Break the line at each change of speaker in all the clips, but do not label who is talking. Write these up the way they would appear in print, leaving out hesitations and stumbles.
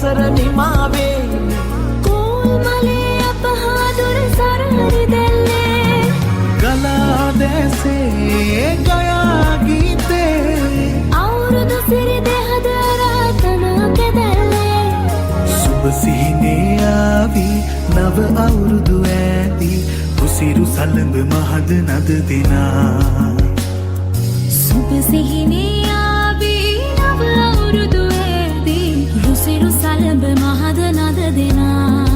වසර නිමාවේ
කෝල්මලේ අපහාදුර සරහරි දැල්ලේ
ගලා දැසේ ගයා ගීතේ
අවුරුදු සිරි දෙහද රාතන කැදැල්ලේ
සුබ සිහිනේ ආවි නව අවුරුදු ඇති උසිරු සලඹ මහද නද දෙනා
සුබ සිහිනේ ආවි නව අවුරුදු ඇති උසිරු සලඹ මහද නද දෙනා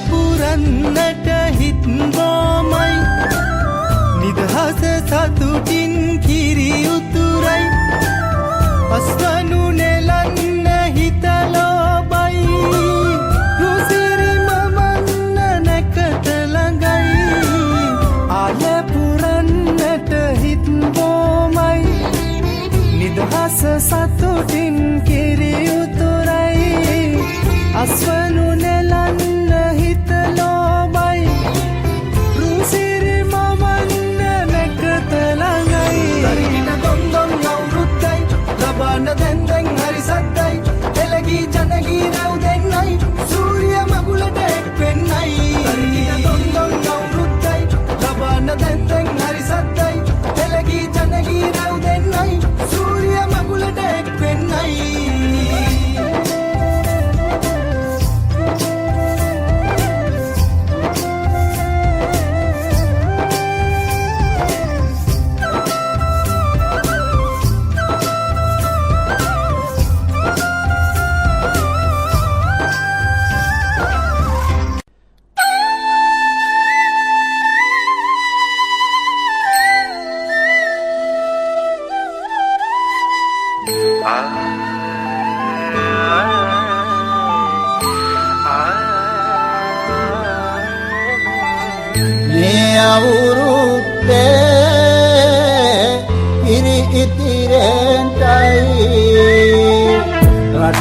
පුරන්නට හිත් බොමයි නිදහස සතුටින් කිරි උතුරයි අස්වනු නෙලන්න හිත ලෝබයි රුසිරි මමන්න නැකට ළඟයි ආල පුරන්නට හිත් බොමයි නිදහස සතුටින් කිරි උතුරයි අස්වනු නෙලන්න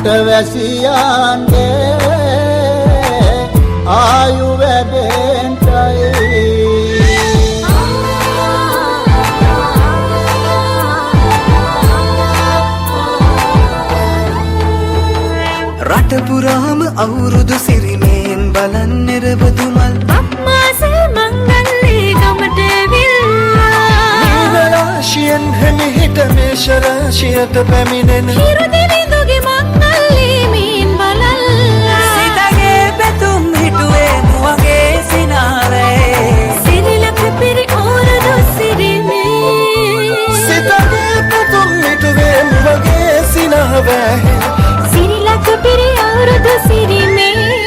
රටවැසියන්ගේ ආයු වැඩෙන්ටයි
රට පුරාම අවුරුදු සිරිමෙන් බලන් නිරවදුමල්
අම්මාසේ මංගල්ලේ ගමට විල්ලා
දේශ රාශියට පැමිණෙන
හිරු දිවිඳුගේ මංගල්‍යමීන් බලල්ලා
සිතගේ පැතුම් හිටුවේ නුවගේ සිනාරේ
සිරිලක පිරි ඕරදු සිරිමේ
සිතගේ පැතුම් හිටුවේ මුවගේ සිනහවැහි
සිරිලක පිරි අවුරුදු සිරිමේ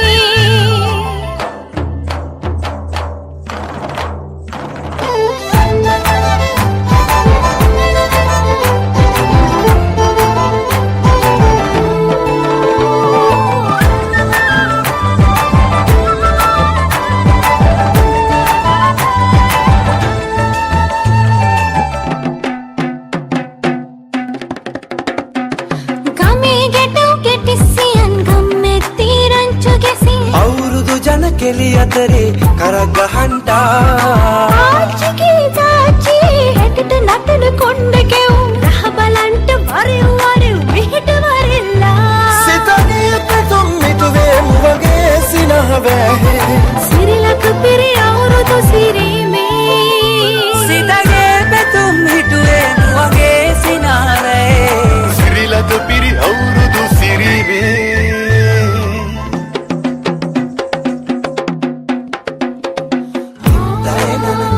අවුරුදු ජන කෙලි අතරේ කරක් ගහන්ටා
ආච්චිගේ තාච්චී හැටට නටන කොණ්ඩ කෙවුම් රහ බලන්ට වරෙව් වරෙව් මෙහෙට වරෙල්ලා
සිතගේ පැතුම් හිටුවේ මුවගේ සිනහවැහි
සිරිලක පිරි අවුරුදු සිරිමේ
සිතගේ පැතුම් හිටුවේ නුවගේ සිනාරේ
සිරිලක පිරි අවුරුදු සිරිමේ Diana